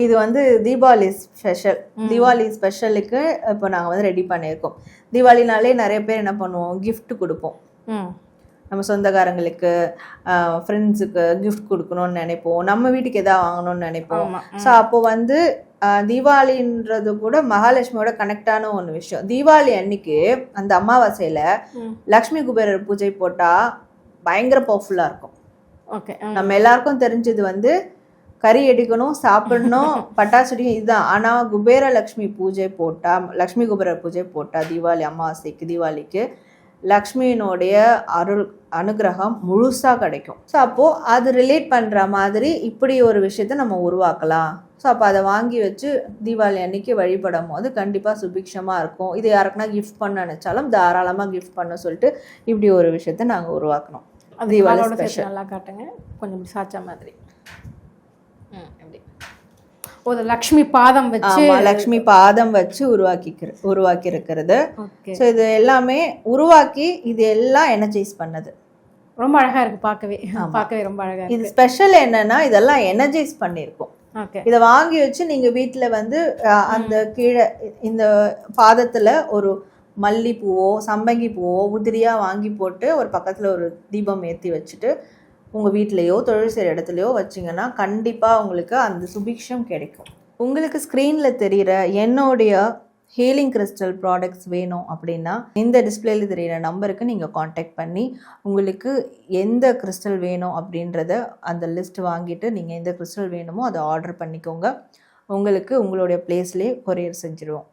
இது வந்து தீபாவளி ஸ்பெஷல். தீபாவளி ஸ்பெஷலுக்கு இப்போ நாங்கள் வந்து ரெடி பண்ணியிருக்கோம். தீபாவளினாலே நிறைய பேர் என்ன பண்ணுவோம், கிஃப்ட் கொடுப்போம். நம்ம சொந்தக்காரங்களுக்கு, ஃப்ரெண்ட்ஸுக்கு கிஃப்ட் கொடுக்கணும்னு நினைப்போம். நம்ம வீட்டுக்கு எதாவது வாங்கணும்னு நினைப்போம். ஸோ அப்போ வந்து தீபாவளின்றது கூட மகாலட்சுமியோட கனெக்டான ஒன்று விஷயம். தீபாவளி அன்னைக்கு அந்த அமாவாசையில் லக்ஷ்மி குபேரர் பூஜை போட்டால் பயங்கர பவர்ஃபுல்லாக இருக்கும். ஓகே, நம்ம எல்லாருக்கும் தெரிஞ்சது வந்து கறி எடுக்கணும், சாப்பிடணும், பட்டாசுடியும் இதுதான். ஆனால் குபேரலக்ஷ்மி பூஜை போட்டால், லக்ஷ்மி குபேரர் பூஜை போட்டால் தீபாவளி அமாவாசைக்கு தீபாவளிக்கு லக்ஷ்மியினுடைய அனுகிரகம் முழுசாக கிடைக்கும். ஸோ அப்போது அது ரிலேட் பண்ணுற மாதிரி இப்படி ஒரு விஷயத்த நம்ம உருவாக்கலாம். ஸோ அப்போ அதை வாங்கி வச்சு தீபாவளி அன்னைக்கு வழிபடும் போது கண்டிப்பாக சுபிக்ஷமாக இருக்கும். இது யாருக்குன்னா கிஃப்ட் பண்ண நினச்சாலும் தாராளமாக கிஃப்ட் பண்ண சொல்லிட்டு இப்படி ஒரு விஷயத்த நாங்கள் உருவாக்கணும். தீபாவளி ஸ்பெஷல். நல்லா காட்டுங்க, கொஞ்சம் சாச்சா மாதிரி. ஒரு லக்ஷ்மி பாதம் வச்சு, லக்ஷ்மி பாதம் வச்சு உருவாக்கி இருக்கிறது. ஸோ இது எல்லாமே உருவாக்கி இது எல்லாம் எனர்ஜைஸ் பண்ணது. ரொம்ப அழகா இருக்கு, பார்க்கவே ரொம்ப அழகா இருக்கு. இது ஸ்பெஷல் என்னன்னா இதெல்லாம் எனர்ஜைஸ் பண்ணியிருக்கோம். இதை வாங்கி வச்சு நீங்க வீட்டுல வந்து அந்த கீழே இந்த பாதத்துல ஒரு மல்லிப்பூவோ சம்பங்கி பூவோ உதிரியா வாங்கி போட்டு ஒரு பக்கத்துல ஒரு தீபம் ஏற்றி வச்சுட்டு உங்கள் வீட்லேயோ தொழில் செய்கிற இடத்துலையோ வச்சிங்கன்னா கண்டிப்பாக உங்களுக்கு அந்த சுபிக்ஷம் கிடைக்கும். உங்களுக்கு ஸ்க்ரீனில் தெரிகிற என்னுடைய ஹீலிங் கிறிஸ்டல் ப்ராடக்ட்ஸ் வேணும் அப்படின்னா இந்த டிஸ்பிளேல தெரிகிற நம்பருக்கு நீங்கள் காண்டாக்ட் பண்ணி உங்களுக்கு எந்த கிறிஸ்டல் வேணும் அப்படின்றத அந்த லிஸ்ட் வாங்கிட்டு நீங்கள் எந்த கிறிஸ்டல் வேணுமோ அதை ஆர்டர் பண்ணிக்கோங்க. உங்களுக்கு உங்களுடைய பிளேஸ்லேயே கொரியர் செஞ்சுருவோம்.